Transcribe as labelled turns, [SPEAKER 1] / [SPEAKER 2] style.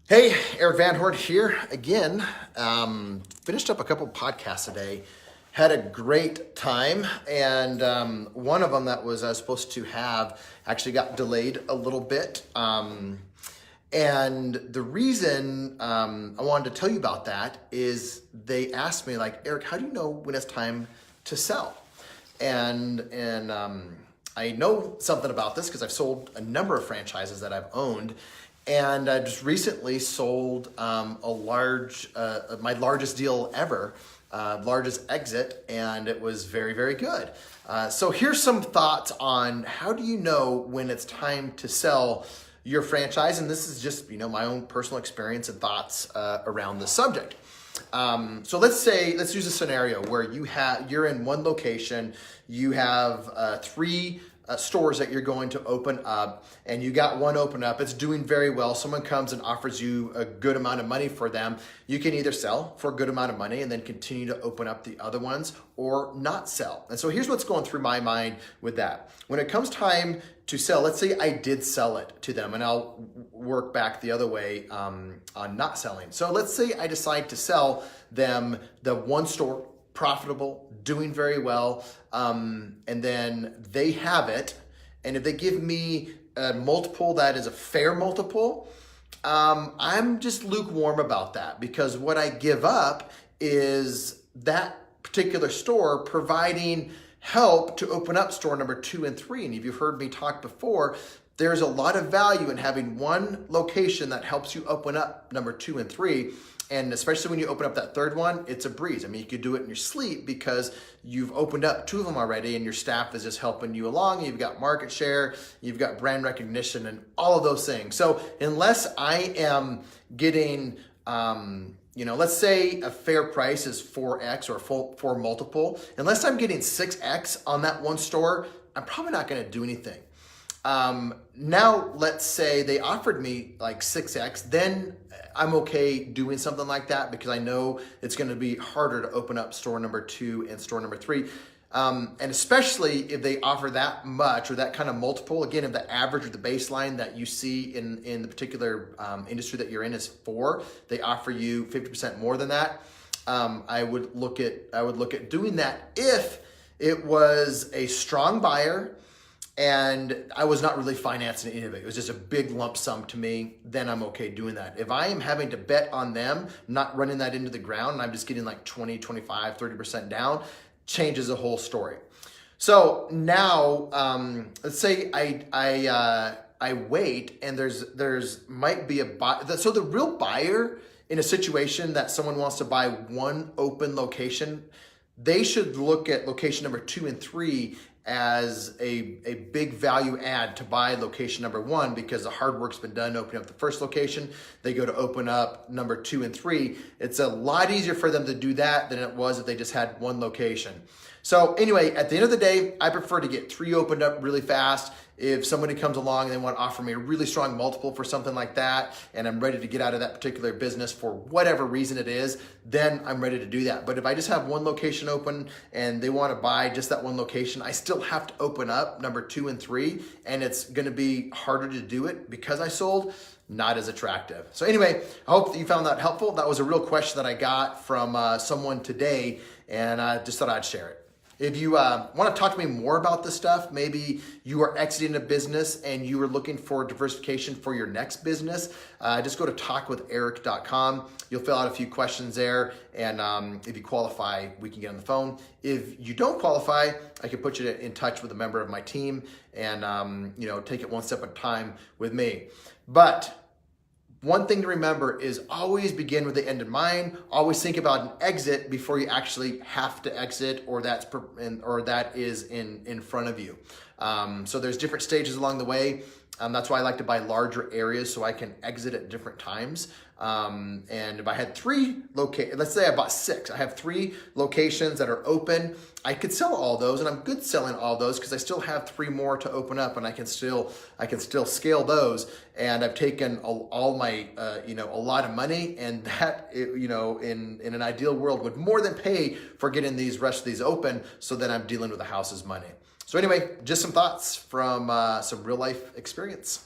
[SPEAKER 1] Hey, Erik Van Horn here again. Finished up a couple podcasts today. Had a great time, and one of them that I was supposed to have actually got delayed a little bit. And the reason I wanted to tell you about that is they asked me, like, Erik, how do you know when it's time to sell? And I know something about this because I've sold a number of franchises that I've owned. And I just recently sold my largest deal ever, largest exit, and it was very, very good. So here's some thoughts on how do you know when it's time to sell your franchise, and this is just my own personal experience and thoughts around the subject. So let's use a scenario where you're in one location, you have three stores that you're going to open up, and you got one open up, it's doing very well. Someone comes and offers you a good amount of money for them. You can either sell for a good amount of money and then continue to open up the other ones, or not sell. And so here's what's going through my mind with that. When it comes time to sell, let's say I did sell it to them, and I'll work back the other way on not selling. So let's say I decide to sell them the one store, profitable, doing very well, and then they have it, and if they give me a multiple that is a fair multiple, I'm just lukewarm about that, because what I give up is that particular store providing help to open up store number 2 and 3. And if you've heard me talk before, there's a lot of value in having one location that helps you open up number 2 and 3. And especially when you open up that third one, it's a breeze. I mean, you could do it in your sleep because you've opened up 2 of them already, and your staff is just helping you along. You've got market share, you've got brand recognition, and all of those things. So unless I am getting, let's say a fair price is 4X or 4 multiple, unless I'm getting 6X on that one store, I'm probably not going to do anything. Now, let's say they offered me like 6X, then I'm okay doing something like that because I know it's going to be harder to open up store number 2 and store number 3. And especially if they offer that much or that kind of multiple, again, if the average or the baseline that you see in the particular industry that you're in is 4, they offer you 50% more than that. I would look at doing that if it was a strong buyer and I was not really financing any of it. It was just a big lump sum to me, then I'm okay doing that. If I am having to bet on them, not running that into the ground, and I'm just getting like 20, 25, 30% down, changes the whole story. So now, let's say I wait, and there's might be a buy. So the real buyer in a situation that someone wants to buy one open location, they should look at location number 2 and 3 as a big value add to buy location number 1, because the hard work's been done opening up the first location. They go to open up number 2 and 3. It's a lot easier for them to do that than it was if they just had one location. So anyway, at the end of the day, I prefer to get 3 opened up really fast. If somebody comes along and they want to offer me a really strong multiple for something like that, and I'm ready to get out of that particular business for whatever reason it is, then I'm ready to do that. But if I just have one location open and they want to buy just that one location, I still have to open up number 2 and 3, and it's going to be harder to do it because I sold. Not as attractive. So anyway, I hope that you found that helpful. That was a real question that I got from someone today, and I just thought I'd share it. If you want to talk to me more about this stuff, maybe you are exiting a business and you are looking for diversification for your next business, just go to talkwitheric.com. You'll fill out a few questions there, and if you qualify, we can get on the phone. If you don't qualify, I can put you in touch with a member of my team and take it one step at a time with me. But one thing to remember is always begin with the end in mind. Always think about an exit before you actually have to exit, or that is in front of you. So there's different stages along the way. That's why I like to buy larger areas so I can exit at different times. And if I had 3 let's say I bought 6, I have 3 locations that are open. I could sell all those, and I'm good selling all those because I still have 3 more to open up, and I can still scale those. And I've taken all my a lot of money, and that in an ideal world would more than pay for getting these rest of these open, so that I'm dealing with the house's money. So anyway, just some thoughts from some real life experience.